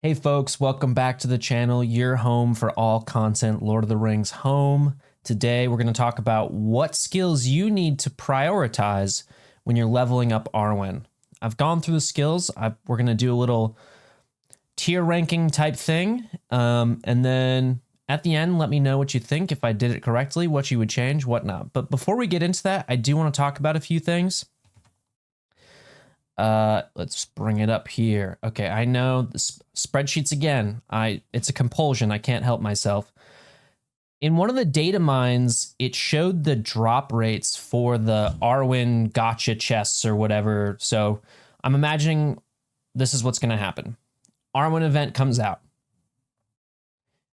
Hey folks, welcome back to the channel, your home for all content Lord of the Rings home. Today we're going to talk about what skills you need to prioritize when you're leveling up Arwen. I've gone through the skills. We're going to do a little tier ranking type thing. And then at the end, let me know what you think, if I did it correctly, what you would change, whatnot. But before we get into that, I do want to talk about a few things. Let's bring it up here. Okay, I know the spreadsheets again. It's a compulsion. I can't help myself. In one of the data mines, it showed the drop rates for the Arwen gotcha chests or whatever. So I'm imagining this is what's going to happen. Arwen event comes out.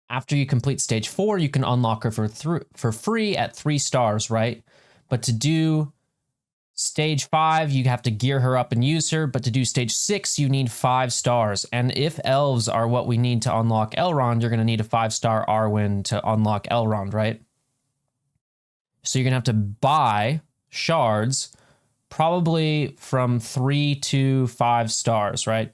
After you complete stage 4, you can unlock her for free at 3 stars, right? But to do stage 5, you have to gear her up and use her, but to do stage 6, you need 5 stars. And if elves are what we need to unlock Elrond, you're going to need a 5-star Arwen to unlock Elrond, right? So you're going to have to buy shards, probably from 3 to 5 stars, right?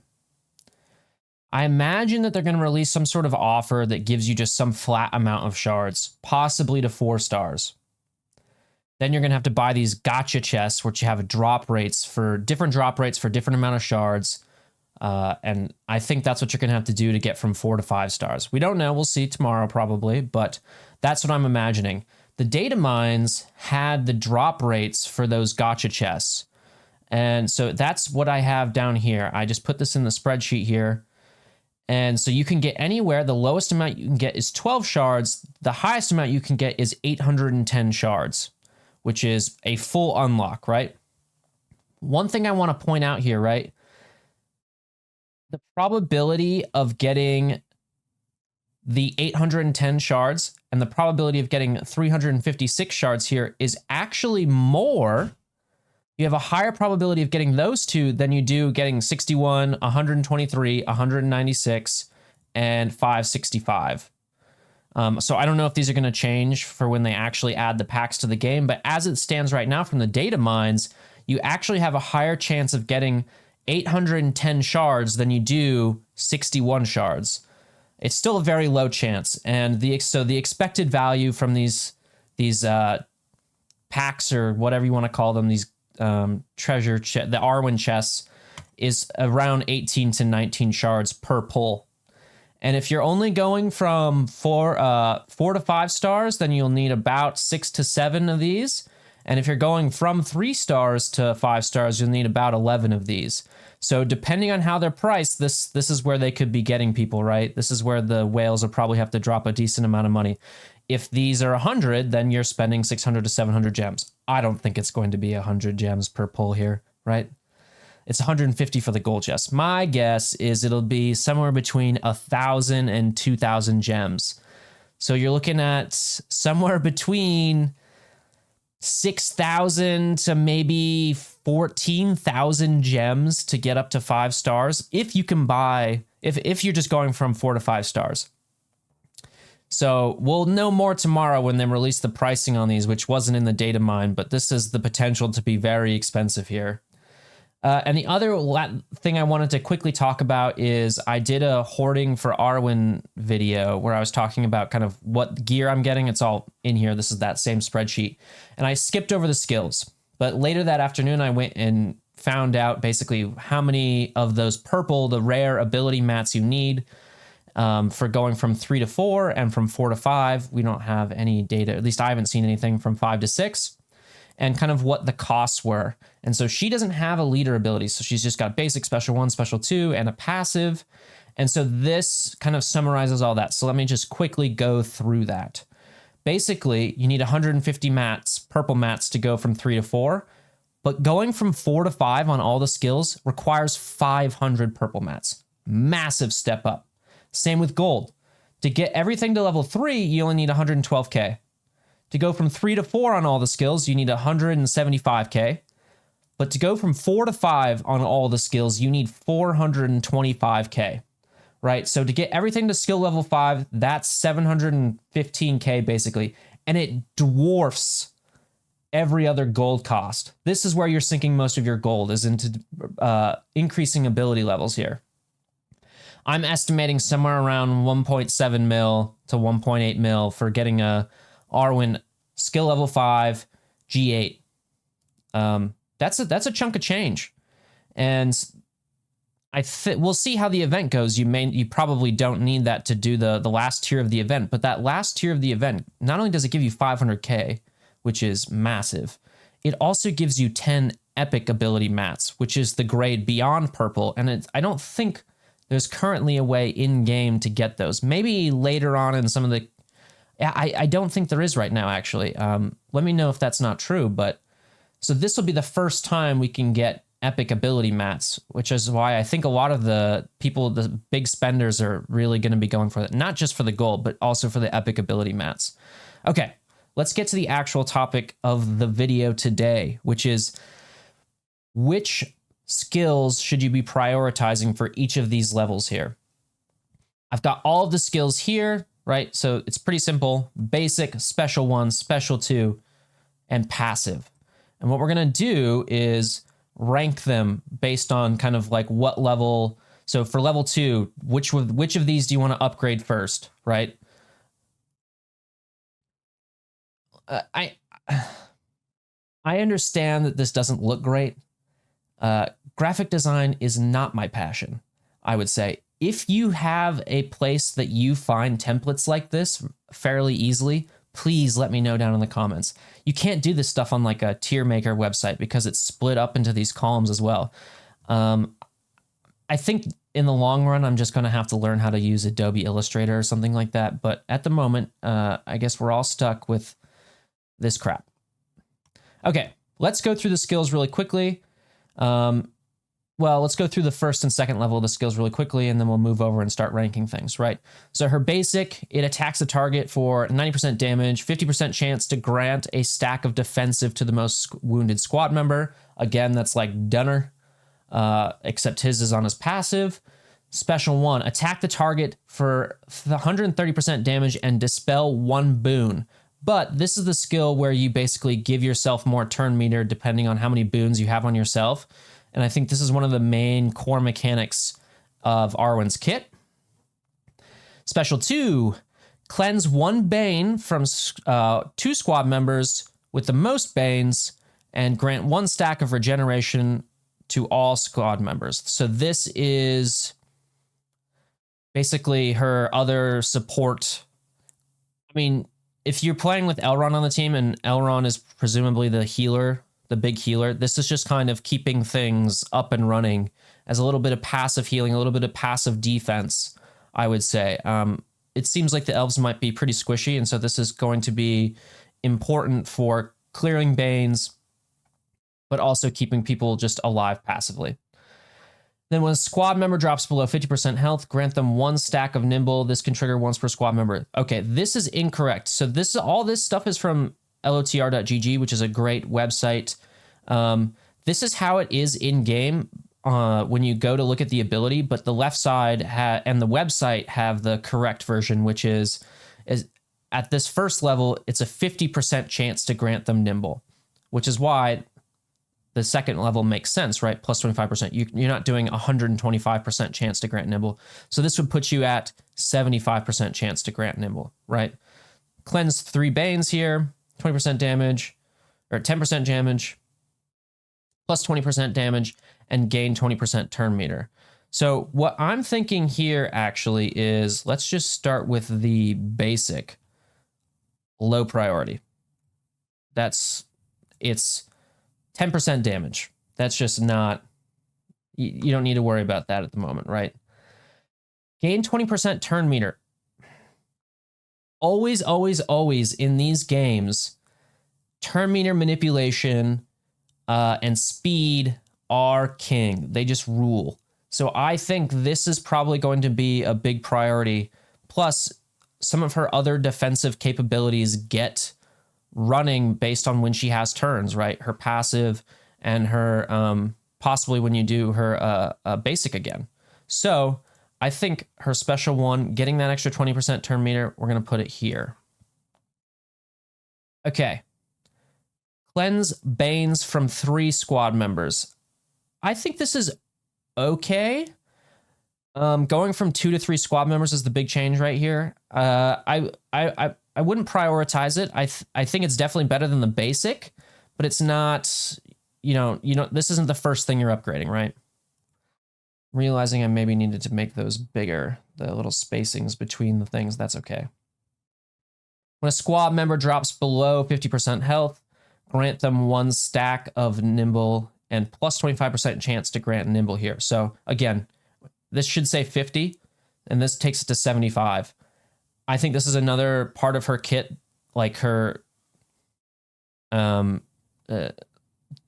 I imagine that they're going to release some sort of offer that gives you just some flat amount of shards, possibly to 4 stars. Then you're going to have to buy these gotcha chests, which have different drop rates for different amount of shards. And I think that's what you're going to have to do to get from 4 to 5 stars. We don't know. We'll see tomorrow probably, but that's what I'm imagining. The data mines had the drop rates for those gotcha chests. And so that's what I have down here. I just put this in the spreadsheet here. And so you can get anywhere. The lowest amount you can get is 12 shards. The highest amount you can get is 810 shards, which is a full unlock, right? One thing I want to point out here, right? The probability of getting the 810 shards and the probability of getting 356 shards here is actually more. You have a higher probability of getting those two than you do getting 61, 123, 196, and 565. So I don't know if these are going to change for when they actually add the packs to the game, but as it stands right now from the data mines, you actually have a higher chance of getting 810 shards than you do 61 shards. It's still a very low chance, and the expected value from these packs, or whatever you want to call them, these the Arwen chests, is around 18 to 19 shards per pull. And if you're only going from 4 to 5 stars, then you'll need about 6 to 7 of these. And if you're going from 3 stars to 5 stars, you'll need about 11 of these. So depending on how they're priced, this is where they could be getting people, right? This is where the whales will probably have to drop a decent amount of money. If these are 100, then you're spending 600 to 700 gems. I don't think it's going to be 100 gems per pull here, right? It's 150 for the gold chest. My guess is it'll be somewhere between 1,000 and 2,000 gems. So you're looking at somewhere between 6,000 to maybe 14,000 gems to get up to 5 stars. If you can buy, if you're just going from 4 to 5 stars. So we'll know more tomorrow when they release the pricing on these, which wasn't in the data mine, but this is the potential to be very expensive here. And the other thing I wanted to quickly talk about is I did a hoarding for Arwen video where I was talking about kind of what gear I'm getting. It's all in here. This is that same spreadsheet. And I skipped over the skills. But later that afternoon, I went and found out basically how many of those purple, the rare ability mats you need for going from 3 to 4 and from 4 to 5. We don't have any data. At least I haven't seen anything from 5 to 6. And kind of what the costs were. And so she doesn't have a leader ability. So she's just got basic, special 1, special 2, and a passive. And so this kind of summarizes all that. So let me just quickly go through that. Basically, you need 150 mats, purple mats, to go from 3 to 4. But going from 4 to 5 on all the skills requires 500 purple mats. Massive step up. Same with gold. To get everything to level 3, you only need 112k. To go from 3 to 4 on all the skills, you need 175k. But to go from 4 to 5 on all the skills, you need 425k, right? So to get everything to skill level 5, that's 715k basically. And it dwarfs every other gold cost. This is where you're sinking most of your gold, is into increasing ability levels here. I'm estimating somewhere around 1.7 mil to 1.8 mil for getting a Arwen skill level 5 G8. That's a chunk of change, and we'll see how the event goes. You probably don't need that to do the last tier of the event, but that last tier of the event, not only does it give you 500k, which is massive, it also gives you 10 epic ability mats, which is the grade beyond purple, and I don't think there's currently a way in game to get those. Maybe later on in some of the, I don't think there is right now actually. Let me know if that's not true, but so this will be the first time we can get epic ability mats, which is why I think a lot of the people, the big spenders, are really going to be going for it, not just for the gold, but also for the epic ability mats. Okay, let's get to the actual topic of the video today, which is which skills should you be prioritizing for each of these levels here. I've got all of the skills here, right? So it's pretty simple: basic, special 1, special 2, and passive. And what we're going to do is rank them based on kind of like what level. So for level 2, which of these do you want to upgrade first, right? I understand that this doesn't look great. Graphic design is not my passion, I would say. If you have a place that you find templates like this fairly easily, please let me know down in the comments. You can't do this stuff on like a tier maker website because it's split up into these columns as well. I think in the long run, I'm just going to have to learn how to use Adobe Illustrator or something like that. But at the moment, I guess we're all stuck with this crap. Okay, let's go through the skills really quickly. Well, let's go through the first and second level of the skills really quickly, and then we'll move over and start ranking things, right? So her basic, it attacks the target for 90% damage, 50% chance to grant a stack of defensive to the most wounded squad member. Again, that's like Dunner, except his is on his passive. Special 1, attack the target for 130% damage and dispel 1 boon. But this is the skill where you basically give yourself more turn meter depending on how many boons you have on yourself. And I think this is one of the main core mechanics of Arwen's kit. Special 2, cleanse 1 Bane from 2 squad members with the most Banes and grant 1 stack of regeneration to all squad members. So this is basically her other support. I mean, if you're playing with Elrond on the team and Elrond is presumably the healer, the big healer, this is just kind of keeping things up and running as a little bit of passive healing, a little bit of passive defense, I would say. It seems like the elves might be pretty squishy, and so this is going to be important for clearing Banes, but also keeping people just alive passively. Then when a squad member drops below 50% health, grant them 1 stack of Nimble. This can trigger once per squad member. Okay, this is incorrect. So all this stuff is from LOTR.gg, which is a great website. This is how it is in game when you go to look at the ability, but the left side and the website have the correct version, which is at this first level, it's a 50% chance to grant them Nimble, which is why the second level makes sense, right? Plus 25%. You're not doing 125% chance to grant Nimble. So this would put you at 75% chance to grant Nimble, right? Cleanse 3 Banes here. 20% damage, or 10% damage, plus 20% damage, and gain 20% turn meter. So what I'm thinking here actually is, let's just start with the basic low priority. It's 10% damage. That's just not, you don't need to worry about that at the moment, right? Gain 20% turn meter. Always, always, always in these games, turn meter manipulation and speed are king. They just rule. So I think this is probably going to be a big priority. Plus, some of her other defensive capabilities get running based on when she has turns, right? Her passive and her possibly when you do her basic again. So I think her special 1, getting that extra 20% turn meter, we're going to put it here. Okay. Cleanse Banes from 3 squad members. I think this is okay. Going from 2 to 3 squad members is the big change right here. I wouldn't prioritize it. I think it's definitely better than the basic, but it's not, this isn't the first thing you're upgrading, right? Realizing I maybe needed to make those bigger, the little spacings between the things, that's okay. When a squad member drops below 50% health, grant them 1 stack of nimble and plus 25% chance to grant nimble here. So again, this should say 50, and this takes it to 75. I think this is another part of her kit, like her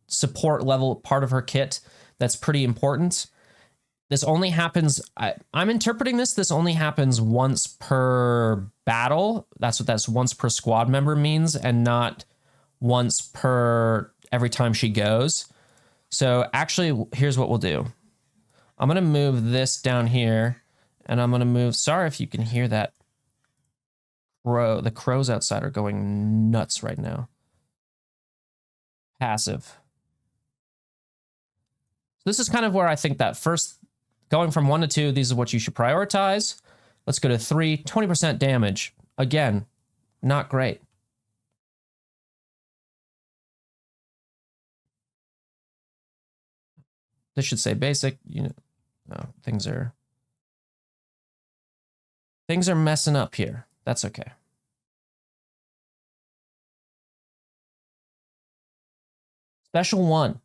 support level part of her kit that's pretty important. This only happens, I'm interpreting this only happens once per battle. That's once per squad member means, and not once per every time she goes. So actually, here's what we'll do. I'm going to move this down here, and I'm going to move, sorry if you can hear that crow. The crows outside are going nuts right now. Passive. So this is kind of where I think that first, going from 1 to 2, these are what you should prioritize. Let's go to 3, 20% damage. Again, not great. This should say basic, oh, things are messing up here. That's okay. Special 1,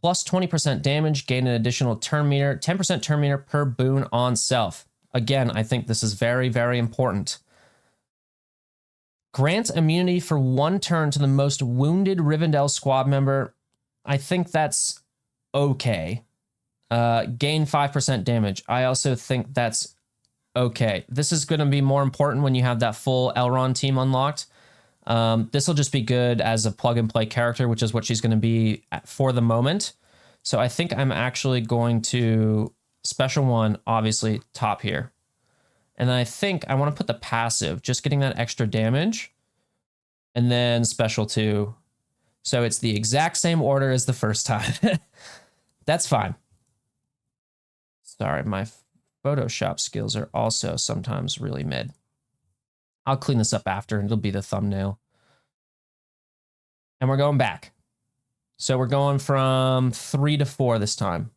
plus 20% damage, gain an additional turn meter, 10% turn meter per boon on self. Again, I think this is very, very important. Grant immunity for 1 turn to the most wounded Rivendell squad member. I think that's okay. Gain 5% damage. I also think that's okay. This is going to be more important when you have that full Elrond team unlocked. This will just be good as a plug and play character, which is what she's going to be for the moment. So I think I'm actually going to special 1, obviously top here. And then I think I want to put the passive, just getting that extra damage. And then special 2. So it's the exact same order as the first time. That's fine. Sorry, my Photoshop skills are also sometimes really mid. I'll clean this up after, and it'll be the thumbnail. And we're going back. So we're going from 3 to 4 this time.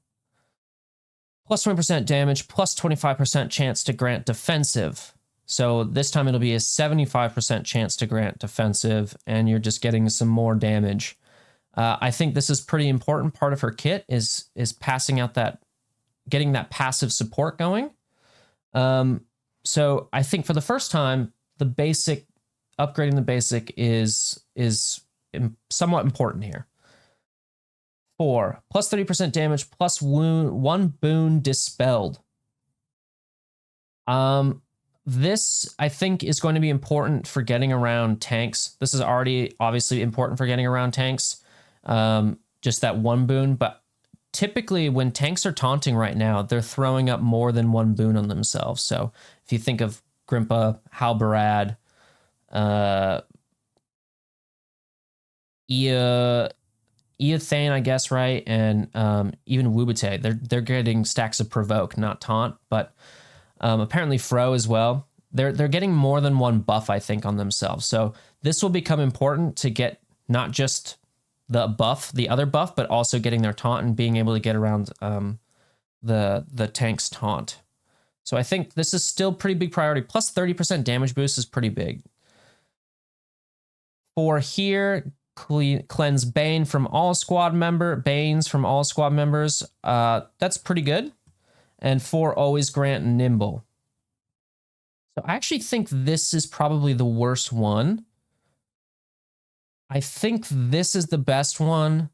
Plus 20% damage, plus 25% chance to grant defensive. So this time it'll be a 75% chance to grant defensive, and you're just getting some more damage. I think this is pretty important part of her kit is passing out that, getting that passive support going. So I think for the first time, the basic, upgrading the basic is somewhat important here. 4, plus 30% damage, plus 1 boon dispelled. This, I think, is going to be important for getting around tanks. This is already obviously important for getting around tanks. Just that 1 boon, but typically when tanks are taunting right now, they're throwing up more than 1 boon on themselves. So if you think of Grimpa, Halbarad, Eothane, I guess, right? And even Wubate, they're getting stacks of provoke, not taunt, but apparently Fro as well. They're getting more than 1 buff, I think, on themselves. So this will become important to get not just the buff, the other buff, but also getting their taunt and being able to get around the tank's taunt. So I think this is still pretty big priority. Plus 30% damage boost is pretty big. For here, cleanse Bane from all squad Banes from all squad members. That's pretty good. And 4, always grant nimble. So I actually think this is probably the worst one. I think this is the best one.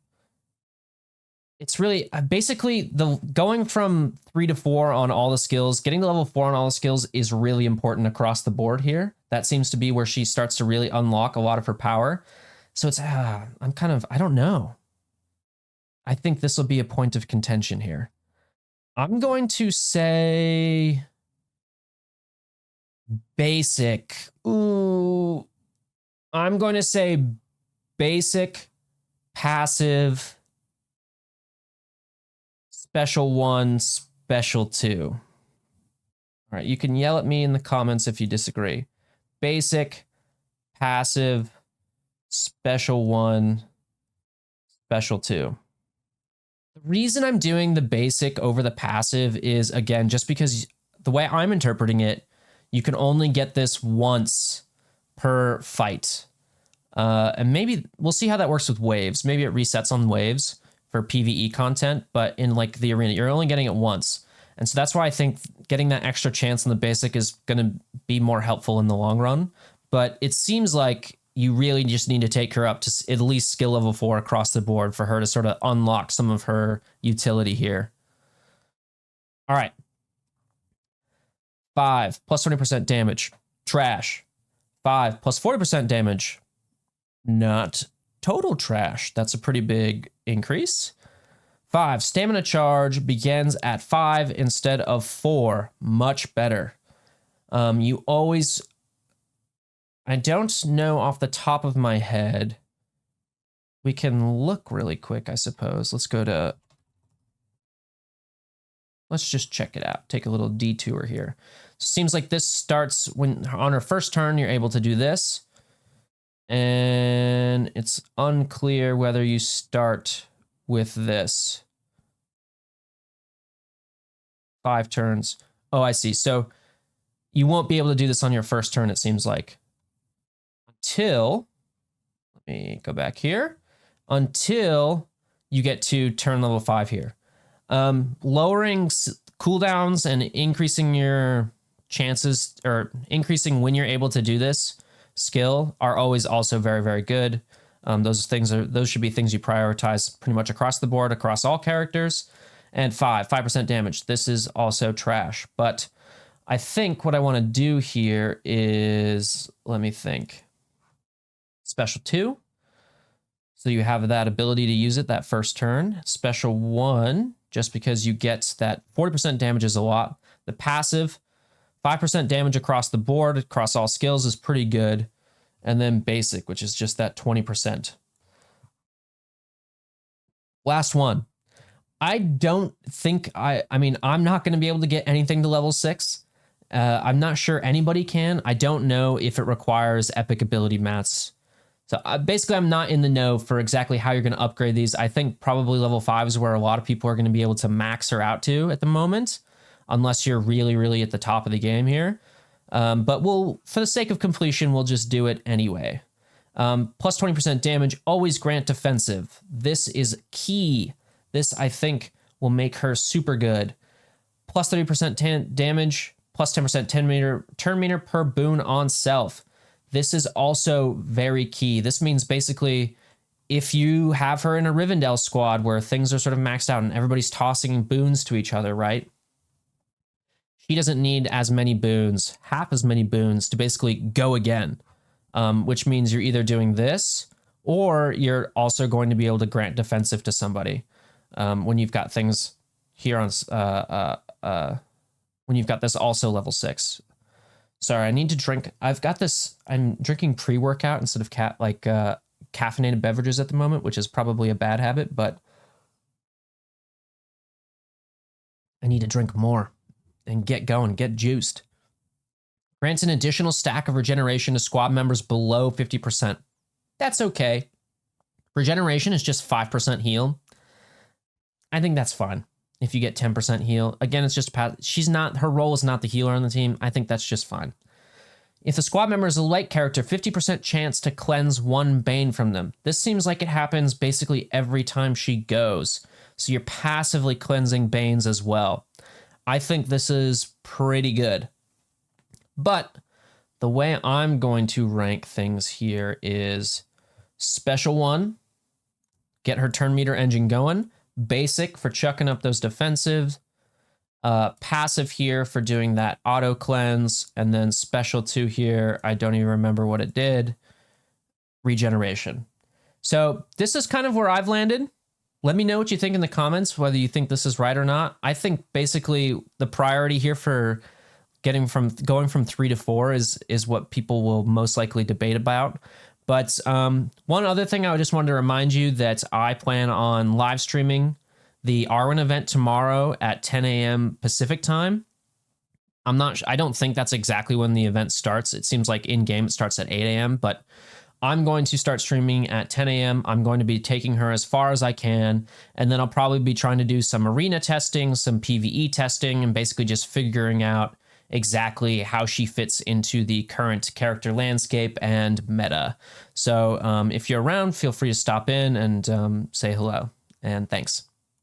It's really basically the going from 3 to 4 on all the skills, getting to level 4 on all the skills is really important across the board here. That seems to be where she starts to really unlock a lot of her power. So it's, I don't know. I think this will be a point of contention here. I'm going to say basic. Ooh, I'm going to say basic, passive, special 1, special 2. All right, you can yell at me in the comments if you disagree. Basic, passive, special 1, special 2. The reason I'm doing the basic over the passive is, again, just because the way I'm interpreting it, you can only get this once per fight. And maybe we'll see how that works with waves. Maybe it resets on waves for PvE content, but in like the arena, you're only getting it once. And so that's why I think getting that extra chance in the basic is going to be more helpful in the long run. But it seems like you really just need to take her up to at least skill level 4 across the board for her to sort of unlock some of her utility here. All right. 5 plus 20% damage. Trash. 5 plus 40% damage. Not total trash. That's a pretty big increase. 5 stamina charge begins at 5 instead of 4. Much better. You always... I don't know off the top of my head. We can look really quick, I suppose. Let's go to... Let's just check it out. Take a little detour here. So seems like this starts when on her first turn, you're able to do this. And it's unclear whether you start with this. 5 turns. Oh, I see. So you won't be able to do this on your first turn, it seems like. Until, let me go back here, until you get to turn level 5 here. Lowering cooldowns and increasing your chances, or increasing when you're able to do this skill, are always also very, very good. Those should be things you prioritize pretty much across the board, across all characters. And 5% damage. This is also trash, but I think what I want to do here is, let me think. Special 2. So you have that ability to use it that first turn. Special 1, just because you get that 40% damage is a lot. The passive, 5% damage across the board, across all skills is pretty good. And then basic, which is just that 20%. Last one. I don't think I'm not going to be able to get anything to level 6. I'm not sure anybody can. I don't know if it requires epic ability mats. So basically, I'm not in the know for exactly how you're going to upgrade these. I think probably level 5 is where a lot of people are going to be able to max her out to at the moment, unless you're really, really at the top of the game here. But for the sake of completion, we'll just do it anyway. Plus 20% damage, always grant defensive. This is key. This, I think, will make her super good. Plus 30% damage, plus 10% turn meter per boon on self. This is also very key. This means basically if you have her in a Rivendell squad where things are sort of maxed out and everybody's tossing boons to each other, right? She doesn't need as many boons, half as many boons to basically go again, which means you're either doing this or you're also going to be able to grant defensive to somebody when you've got things here on, when you've got this also level 6. Sorry, I need to drink. I've got this. I'm drinking pre-workout instead of caffeinated beverages at the moment, which is probably a bad habit, but I need to drink more and get going, get juiced. Grants an additional stack of regeneration to squad members below 50%. That's okay. Regeneration is just 5% heal. I think that's fine. If you get 10% heal, again, it's just her role is not the healer on the team. I think that's just fine. If the squad member is a light character, 50% chance to cleanse 1 Bane from them. This seems like it happens basically every time she goes. So you're passively cleansing Banes as well. I think this is pretty good. But the way I'm going to rank things here is special 1, get her turn meter engine going. Basic for chucking up those defensives, passive here for doing that auto cleanse, and then special 2 here, I don't even remember what it did, regeneration. So this is kind of where I've landed. Let me know what you think in the comments, whether you think this is right or not. I think basically the priority here for going from 3 to 4 is what people will most likely debate about. But one other thing I just wanted to remind you that I plan on live streaming the Arwen event tomorrow at 10 a.m. Pacific time. I don't think that's exactly when the event starts. It seems like in game it starts at 8 a.m., but I'm going to start streaming at 10 a.m. I'm going to be taking her as far as I can, and then I'll probably be trying to do some arena testing, some PvE testing, and basically just figuring out exactly how she fits into the current character landscape and meta. So if you're around, feel free to stop in and say hello, and thanks.